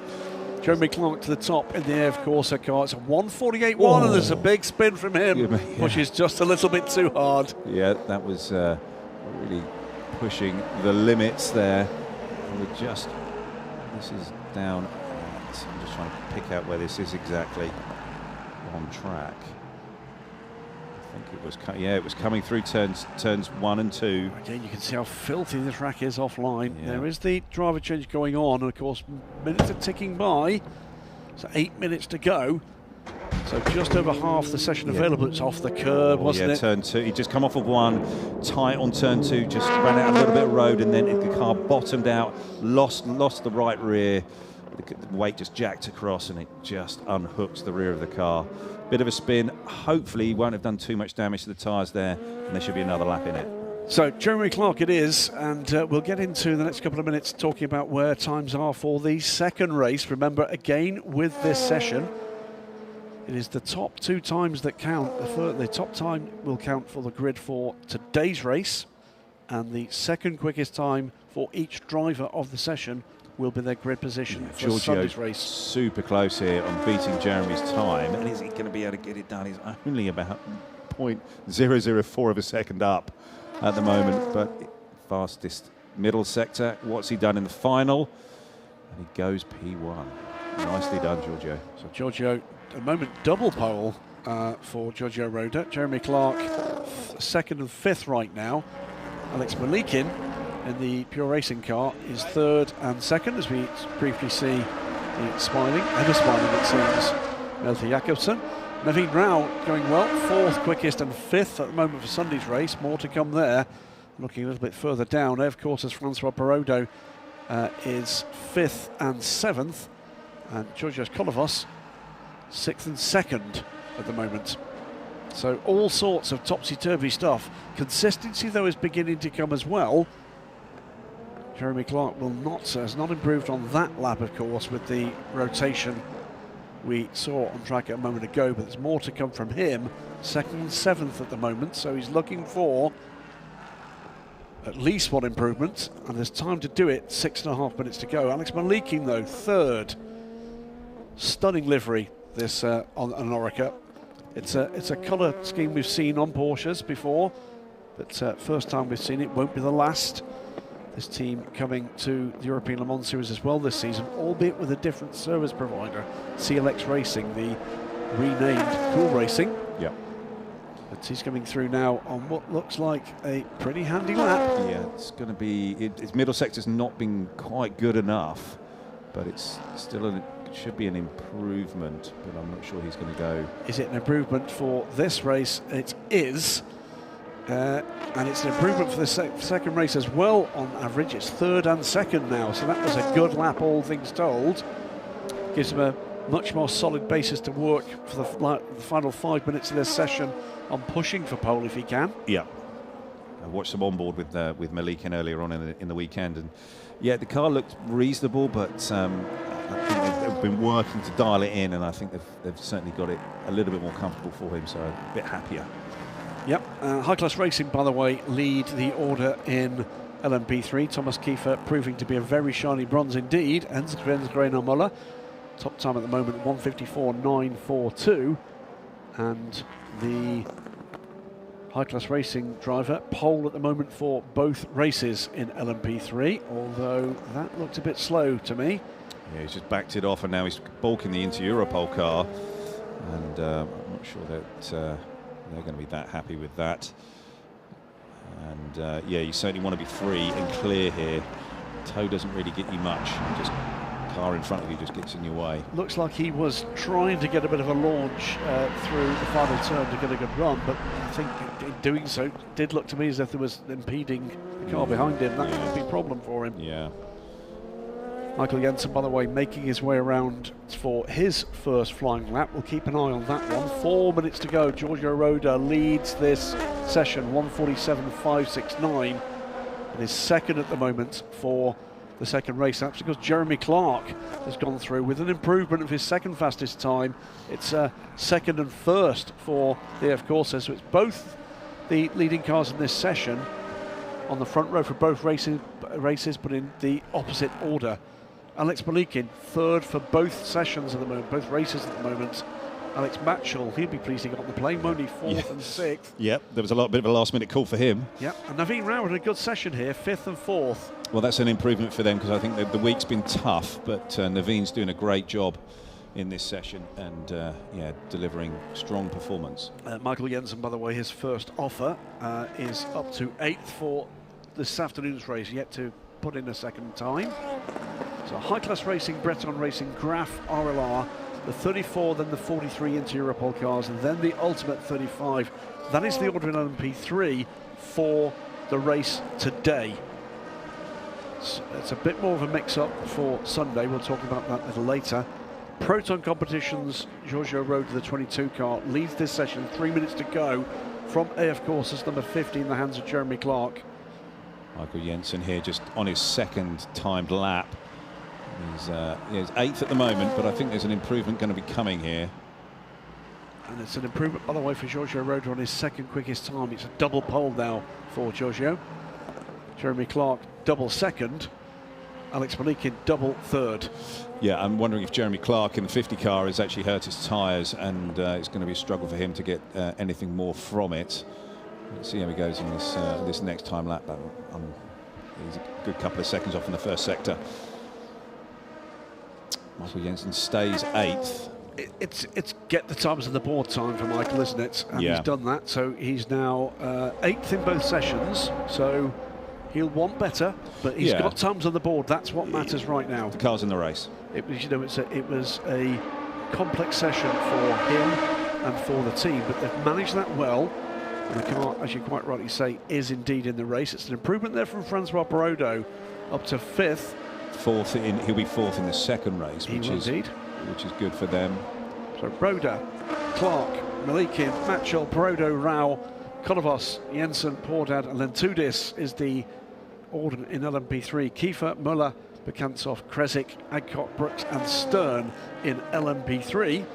Jeremy Clark to the top in the AF Corsa car. It's a 148.1, and there's a big spin from him, which is just a little bit too hard. Yeah, that was really pushing the limits there. This is down. I'm just trying to pick out where this is exactly on track. I think it was, it was coming through turns 1 and 2. Again, you can see how filthy the track is offline. Yeah. There is the driver change going on, and of course, minutes are ticking by. So 8 minutes to go. So just over half the session available. It's off the curb, wasn't it? Turn 2. He just come off of 1, tight on turn 2, just ran out a little bit of road, and then the car bottomed out, lost the right rear. The weight just jacked across, and it just unhooks the rear of the car. Bit of a spin. Hopefully he won't have done too much damage to the tyres there, and there should be another lap in it. So Jeremy Clark it is, and we'll get into the next couple of minutes talking about where times are for the second race. Remember, again, with this session, it is the top 2 times that count. The top time will count for the grid for today's race, and the second quickest time for each driver of the session will be their grid position for Sunday's race. Super close here on beating Jeremy's time, and is he going to be able to get it done? He's only about 0.004 of a second up at the moment, but fastest middle sector. What's he done in the final? And he goes P1. Nicely done, Giorgio. So Giorgio, at the moment, double pole for Giorgio Roda. Jeremy Clark, 2nd and 5th right now. Alex Malikin in the Pure Racing car is 3rd and 2nd, as we briefly see the smiling, ever smiling it seems, Melty Jakobsen. Naveen Rao going well, 4th quickest and 5th at the moment for Sunday's race. More to come there. Looking a little bit further down, of course, as Francois Perrodo is 5th and 7th, and Georgios Kolovos 6th and 2nd at the moment. So all sorts of topsy-turvy stuff. Consistency, though, is beginning to come as well. Jeremy Clark has not improved on that lap, of course, with the rotation we saw on track a moment ago, but there's more to come from him. 2nd and 7th at the moment, so he's looking for at least one improvement, and there's time to do it. 6.5 minutes to go. Alex Malikin, though, 3rd. Stunning livery, this on an Orica. It's a colour scheme we've seen on Porsches before, but first time we've seen it, won't be the last. This team coming to the European Le Mans Series as well this season, albeit with a different service provider, CLX Racing, the renamed Cool Racing. Yep. But he's coming through now on what looks like a pretty handy lap. Yeah, it's going to be. Its middle sector's not been quite good enough, but it's still it should be an improvement. But I'm not sure he's going to go. Is it an improvement for this race? It is. And it's an improvement for the second race as well on average. It's 3rd and 2nd now, so that was a good lap, all things told. Gives him a much more solid basis to work for the final 5 minutes of this session on pushing for pole if he can. Yeah. I watched them on board with Malikin earlier on in the weekend, and yeah, the car looked reasonable, but I think they've been working to dial it in, and I think they've certainly got it a little bit more comfortable for him, so a bit happier. Yep, High Class Racing, by the way, lead the order in LMP3. Thomas Kiefer proving to be a very shiny bronze indeed. Ensgren Muller, top time at the moment, 1:54.942. And the High Class Racing driver, pole at the moment for both races in LMP3, although that looked a bit slow to me. Yeah, he's just backed it off, and now he's balking the Inter-Europol car. And I'm not sure that they're going to be that happy with that. And yeah, you certainly want to be free and clear here. Toe doesn't really get you much. Just car in front of you just gets in your way. Looks like he was trying to get a bit of a launch through the final turn to get a good run, but I think in doing so, it did look to me as if there was impeding the car behind him. That could be a problem for him. Yeah. Michael Jensen, by the way, making his way around for his first flying lap. We'll keep an eye on that one. 4 minutes to go. Giorgio Roda leads this session, 1:47.569. And is 2nd at the moment for the second race. That's because Jeremy Clark has gone through with an improvement of his second fastest time. It's 2nd and 1st for the AF Corsa, so it's both the leading cars in this session on the front row for both races, but in the opposite order. Alex Malikin, 3rd for both sessions at the moment, both races at the moment. Alex Matchell, he'll be pleased he got on the plane, Moni 4th and 6th. Yep, there was a bit of a last minute call for him. Yep, and Naveen Rao had a good session here, 5th and 4th. Well, that's an improvement for them, because I think that the week's been tough, but Naveen's doing a great job in this session and yeah, delivering strong performance. Michael Jensen, by the way, his first offer is up to 8th for this afternoon's race, yet to put in a second time. So High Class Racing, Breton Racing, Graf, RLR, the 34, then the 43 into Europol cars, and then the Ultimate 35. That is the order in LMP3 for the race today. So it's a bit more of a mix-up for Sunday. We'll talk about that a little later. Proton competitions, Giorgio Road to the 22 car leads this session. 3 minutes to go from AF Courses number 50 in the hands of Jeremy Clark. Michael Jensen here just on his second timed lap. He's 8th at the moment, but I think there's an improvement going to be coming here. And it's an improvement, by the way, for Giorgio Road on his second quickest time. It's a double pole now for Giorgio. Jeremy Clark double second. Alex Malikin double third. Yeah, I'm wondering if Jeremy Clark in the 50 car has actually hurt his tyres, and it's going to be a struggle for him to get anything more from it. Let's see how he goes in this next time lap. He's a good couple of seconds off in the first sector. Michael Jensen stays 8th. It's get the times on the board time for Michael, isn't it? And yeah, he's done that, so he's now 8th in both sessions. So he'll want better, but he's got times on the board. That's what matters right now. The car's in the race. It was, it was a complex session for him and for the team, but they've managed that well. And the car, as you quite rightly say, is indeed in the race. It's an improvement there from Francois Perraudot up to 5th. He'll be 4th in the second race, which is good for them. So Broda, Clark, Malikin, Matchell, Perraudot, Rao, Kolovos, Jensen, Pordad, and Lentudis is the order in LMP3. Kiefer, Muller, Bekantsov, Kresic, Adcock, Brooks, and Stern in LMP3.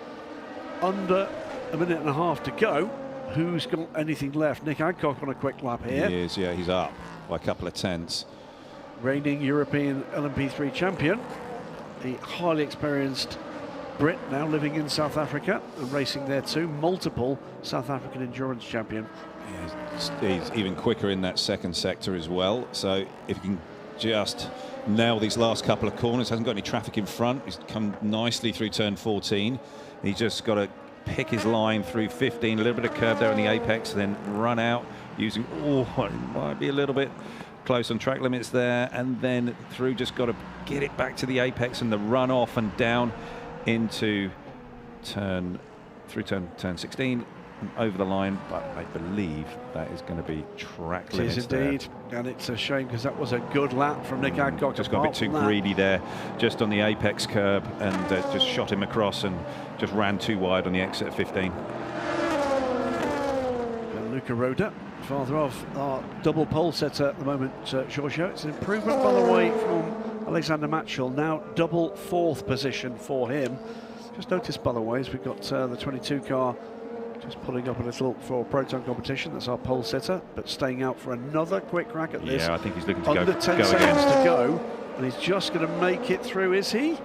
Under a minute and a half to go. Who's got anything left? Nick Adcock on a quick lap here. He is, yeah, he's up by a couple of tenths. Reigning European LMP3 champion, the highly experienced Brit now living in South Africa and racing there too. Multiple South African endurance champion. Yeah, he's even quicker in that second sector as well. So if he can just nail these last couple of corners, hasn't got any traffic in front. He's come nicely through turn 14. He's just got to pick his line through 15, a little bit of curve there on the apex, then run out using, it might be a little bit close on track limits there, and then through, just got to get it back to the apex and the run off and down into turn 16 and over the line. But I believe that is going to be track limits. It is indeed, and it's a shame because that was a good lap from Nick Adcock. Just got a bit too greedy there, just on the apex curb, and just shot him across and just ran too wide on the exit at 15. Luca Roda, father of our double pole setter at the moment, Giorgio. It's an improvement, by the way, from Alexander Matchell. Now double 4th position for him. Just noticed, by the way, as we've got the 22 car just pulling up a little for Proton competition. That's our pole setter, but staying out for another quick crack at this. Yeah, I think he's looking to Under 10 seconds again. to go, and he's just going to make it through, is he?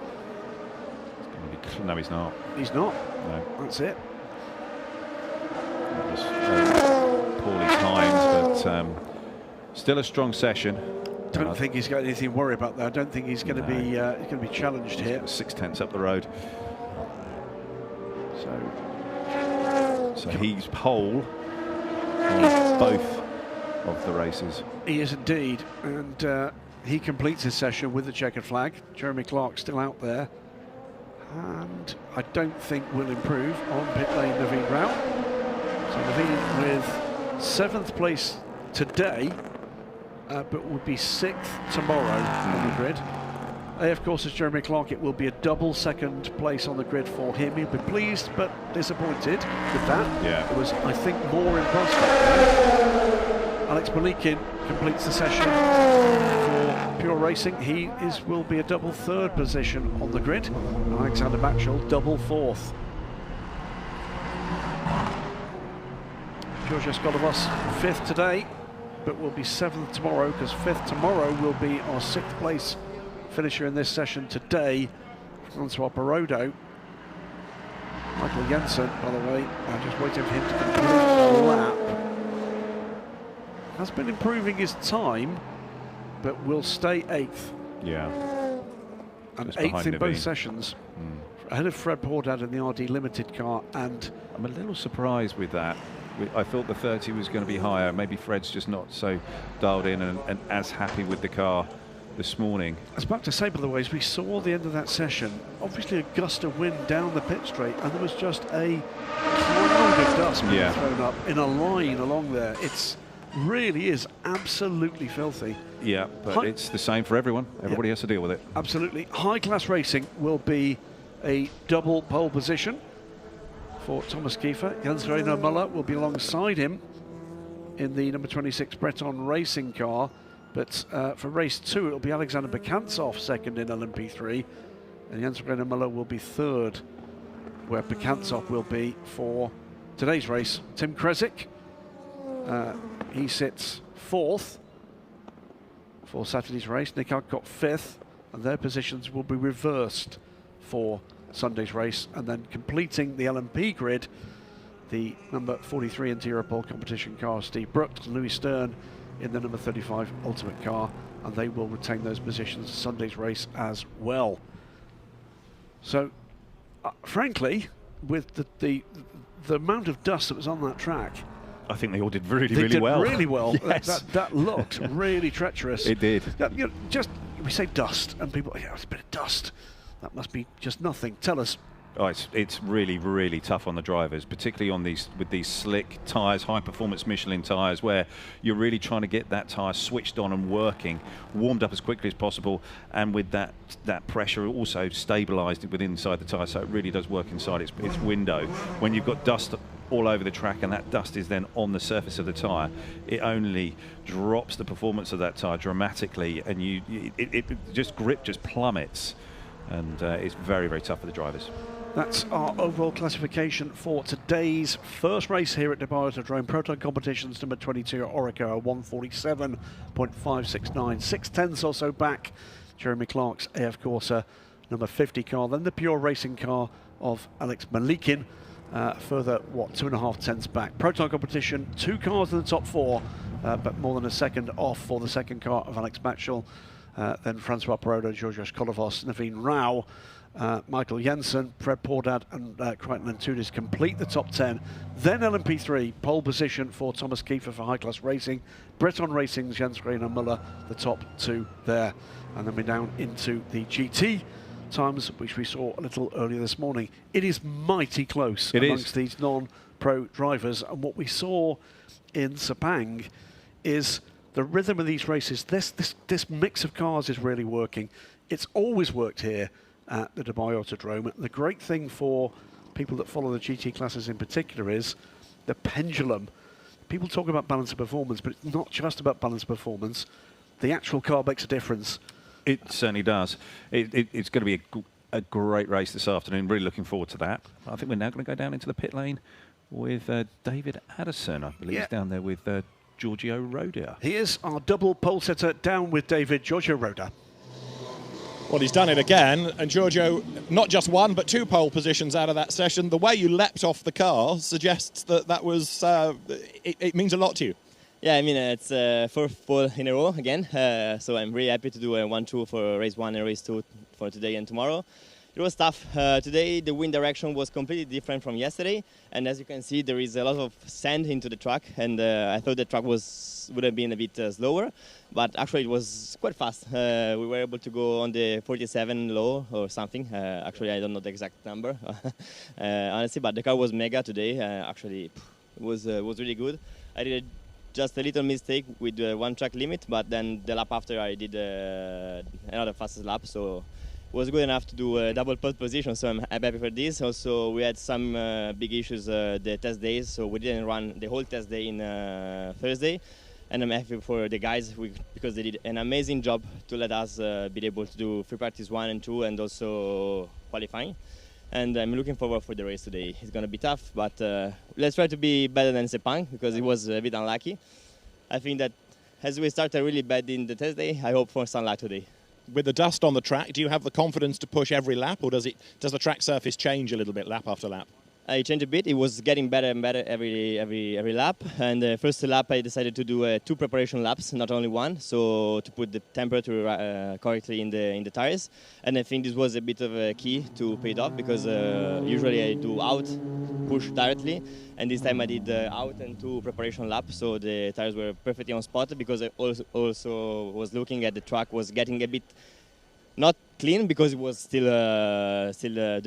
No, he's not. He's not. No. That's it. Just poorly timed, but still a strong session. Don't think he's got anything to worry about there. I don't think he's going to be challenged here. 6 tenths up the road. So he's pole on both of the races. He is indeed, and he completes his session with the checkered flag. Jeremy Clark still out there, and I don't think will improve on pit lane Naveen Rao. So Naveen with 7th place today, but would be 6th tomorrow on the grid. AF Courses Jeremy Clark, it will be a double 2nd place on the grid for him. He'll be pleased but disappointed with that. Yeah. There was, I think, more in prospect there. Alex Malikin completes the session for Pure Racing. He will be a double 3rd position on the grid. And Alexander Matchell, double 4th. Georgios Golovos, 5th today, but will be 7th tomorrow, because 5th tomorrow will be our 6th place finisher in this session today, Francois Perraudot. Michael Jensen, by the way, I'm just waiting for him to complete the lap. Has been improving his time, but will stay 8th. Yeah. And just 8th in both Naveen. sessions. Ahead of Fred Pordad in the RD Limited car, and I'm a little surprised with that. I thought the 30 was going to be higher. Maybe Fred's just not so dialed in and as happy with the car this morning. I was about to say, by the way, as we saw the end of that session, obviously a gust of wind down the pit straight, and there was just a cloud of dust being thrown up in a line along there. It's really is absolutely filthy. Yeah, but it's the same for everyone. Everybody has to deal with it. Absolutely. High-class racing will be a double pole position for Thomas Kiefer. Jens-Reiner Müller will be alongside him in the number 26 Breton racing car. But for race 2, it'll be Alexander Bekantsov second in LMP3, and Jens-Reiner Müller will be third, where Bekantsov will be for today's race. Tim Kresick, he sits fourth for Saturday's race. Nick Adcock fifth, and their positions will be reversed for Sunday's race. And then completing the LMP grid, the number 43 interior pole competition car, Steve Brooks and Louis Stern in the number 35 Ultimate car, and they will retain those positions for Sunday's race as well. So, frankly, with the amount of dust that was on that track, I think they all did really well. Really well. Yes. That looked really treacherous. It did. You know, just we say dust, and people, yeah, it's a bit of dust. That must be just nothing. Tell us. Oh, it's really tough on the drivers, particularly on with these slick tyres, high-performance Michelin tyres, where you're really trying to get that tyre switched on and working, warmed up as quickly as possible, and with that pressure also stabilised inside the tyre, so it really does work inside its window. When you've got dust all over the track and that dust is then on the surface of the tyre, it only drops the performance of that tyre dramatically, and grip just plummets, and it's very tough for the drivers. That's our overall classification for today's first race here at Dubai Autodrome. Proton competitions number 22 at Orica, 147.569, 6/10 or so back. Jeremy Clark's AF Corsa number 50 car, then the pure racing car of Alex Malikin, further 2.5 tenths back. Proton competition, 2 cars in the top 4, but more than a second off for the second car of Alex Batchel, then Francois Perrodo, Georgios Kolovos, Naveen Rao, Michael Jensen, Fred Pordad and Crichton and Tudis complete the top 10. Then LMP3, pole position for Thomas Kiefer for high-class racing. Breton Racing's Jens-Reiner Müller, the top 2 there. And then we're down into the GT times, which we saw a little earlier this morning. It is mighty close amongst these non-pro drivers. And what we saw in Sepang is the rhythm of these races. This mix of cars is really working. It's always worked here at the Dubai Autodrome. The great thing for people that follow the GT classes in particular is the pendulum. People talk about balance of performance, but it's not just about balance of performance. The actual car makes a difference. It certainly does. It's going to be a great race this afternoon. Really looking forward to that. I think we're now going to go down into the pit lane with David Addison. I believe he's down there with Giorgio Roda. He is our double pole setter down with David, Giorgio Roda. Well, he's done it again, and Giorgio, not just 1 but 2 pole positions out of that session. The way you leapt off the car suggests that was it means a lot to you. Yeah, I mean, it's 4th pole in a row again, so I'm really happy to do a 1-2 for race 1 and race 2 for today and tomorrow. It was tough. Today the wind direction was completely different from yesterday, and as you can see there is a lot of sand into the track, and I thought the track would have been a bit slower, but actually it was quite fast. We were able to go on the 47 low or something. Actually I don't know the exact number, honestly, but the car was mega today. Actually it was really good. I did just a little mistake with the 1 track limit, but then the lap after I did another fastest lap, so was good enough to do a double pole position, so I'm happy for this. Also, we had some big issues the test days, so we didn't run the whole test day in Thursday, and I'm happy for the guys because they did an amazing job to let us be able to do free practice 1 and 2 and also qualifying. And I'm looking forward for the race today. It's going to be tough, but let's try to be better than Sepang because it was a bit unlucky. I think that as we started really bad in the test day, I hope for some luck today. With the dust on the track, do you have the confidence to push every lap, or does the track surface change a little bit lap after lap? I changed a bit. It was getting better and better every lap. And the first lap, I decided to do 2 preparation laps, not only 1, so to put the temperature correctly in the tires. And I think this was a bit of a key to pay it off because usually I do out push directly. And this time I did out and 2 preparation laps, so the tires were perfectly on spot, because I also was looking at the track was getting a bit not clean because it was still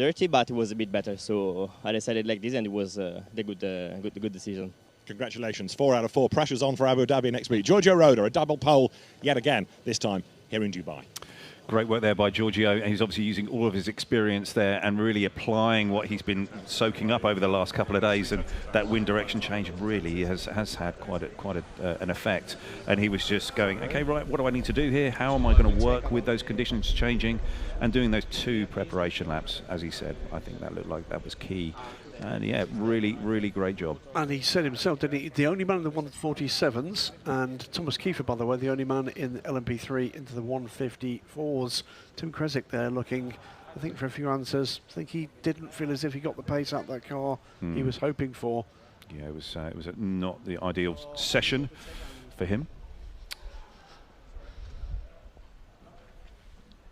dirty, but it was a bit better. So I decided like this, and it was the good decision. Congratulations, 4 out of 4. Pressure's on for Abu Dhabi next week. Giorgio Roda, a double pole yet again, this time here in Dubai. Great work there by Giorgio. He's obviously using all of his experience there and really applying what he's been soaking up over the last couple of days. And that wind direction change really has had quite an effect. And he was just going, okay, right, what do I need to do here? How am I going to work with those conditions changing? And doing those 2 preparation laps, as he said, I think that looked like that was key. And yeah, really great job. And he said himself, didn't he? The only man in the 147s, and Thomas Kiefer, by the way, the only man in LMP3 into the 154s. Tim Kresick there looking, I think, for a few answers. I think he didn't feel as if he got the pace out of that car he was hoping for. Yeah, it was not the ideal session for him.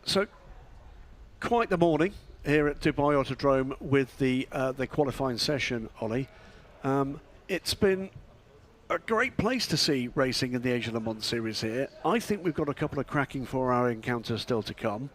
So, quite the morning here at Dubai Autodrome with the qualifying session, Ollie. It's been a great place to see racing in the Asia Le Mans Series here. I think we've got a couple of cracking 4-hour encounters still to come.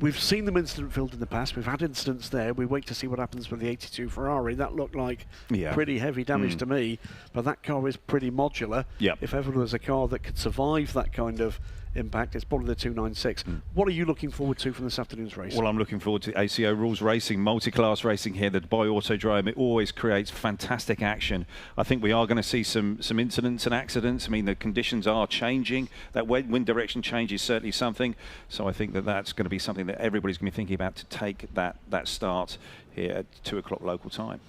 We've seen them incident-filled in the past. We've had incidents there. We wait to see what happens with the 82 Ferrari. That looked like pretty heavy damage to me, but that car is pretty modular. Yep. If ever there was a car that could survive that kind of impact, it's probably the 296. What are you looking forward to from this afternoon's race? Well, I'm looking forward to ACO rules racing, multi-class racing here, the Dubai Autodrome. It always creates fantastic action. I think we are going to see some incidents and accidents. I mean, the conditions are changing. That wind direction change is certainly something. So I think that that's going to be something that everybody's going to be thinking about to take that start here at 2 o'clock local time.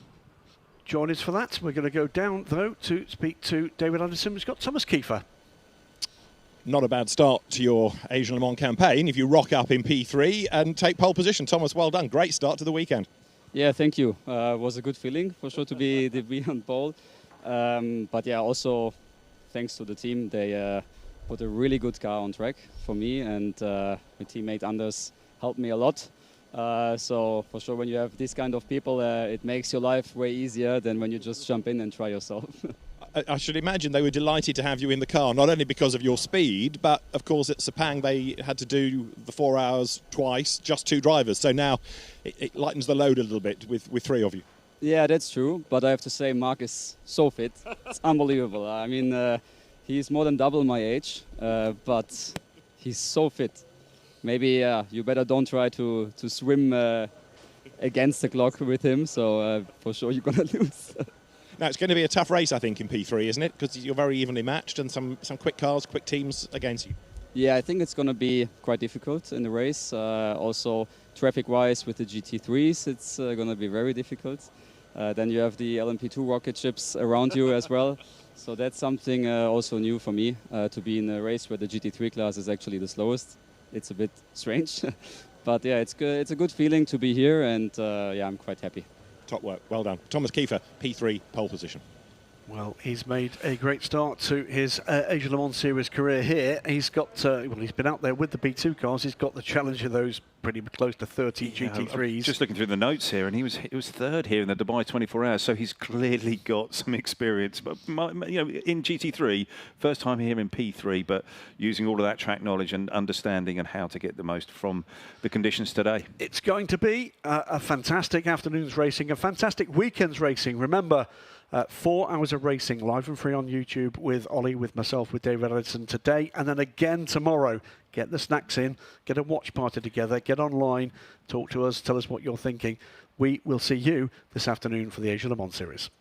Join us for that. We're going to go down, though, to speak to David Anderson. We've got Thomas Kiefer. Not a bad start to your Asian Le Mans campaign if you rock up in P3 and take pole position. Thomas, well done. Great start to the weekend. Yeah, thank you. It was a good feeling for sure to be on pole. But yeah, also thanks to the team. They put a really good car on track for me, and my teammate Anders helped me a lot. So for sure, when you have this kind of people, it makes your life way easier than when you just jump in and try yourself. I should imagine they were delighted to have you in the car, not only because of your speed, but of course at Sepang they had to do the 4 hours twice, just 2 drivers. So now it lightens the load a little bit with 3 of you. Yeah, that's true. But I have to say, Mark is so fit. It's unbelievable. I mean, he's more than double my age, but he's so fit. Maybe you better don't try to swim against the clock with him. So for sure you're going to lose. Now, it's going to be a tough race, I think, in P3, isn't it? Because you're very evenly matched and some quick cars, quick teams against you. Yeah, I think it's going to be quite difficult in the race. Also, traffic-wise with the GT3s, it's going to be very difficult. Then you have the LMP2 rocket ships around you as well. So that's something also new for me, to be in a race where the GT3 class is actually the slowest. It's a bit strange. But yeah, it's good. It's a good feeling to be here, and yeah, I'm quite happy. Top work, well done. Thomas Kiefer, P3 pole position. Well, he's made a great start to his Asia Le Mans Series career here. He's got, well, he's been out there with the B2 cars. He's got the challenge of those pretty close to 30 GT3s. Just looking through the notes here, and he was 3rd here in the Dubai 24 Hours, so he's clearly got some experience. But you know, in GT3, first time here in P3, but using all of that track knowledge and understanding and how to get the most from the conditions today. It's going to be a fantastic afternoon's racing, a fantastic weekend's racing. Remember, 4 hours of racing, live and free on YouTube with Ollie, with myself, with David Edison today, and then again tomorrow. Get the snacks in, get a watch party together, get online, talk to us, tell us what you're thinking. We will see you this afternoon for the Asia Le Mans Series.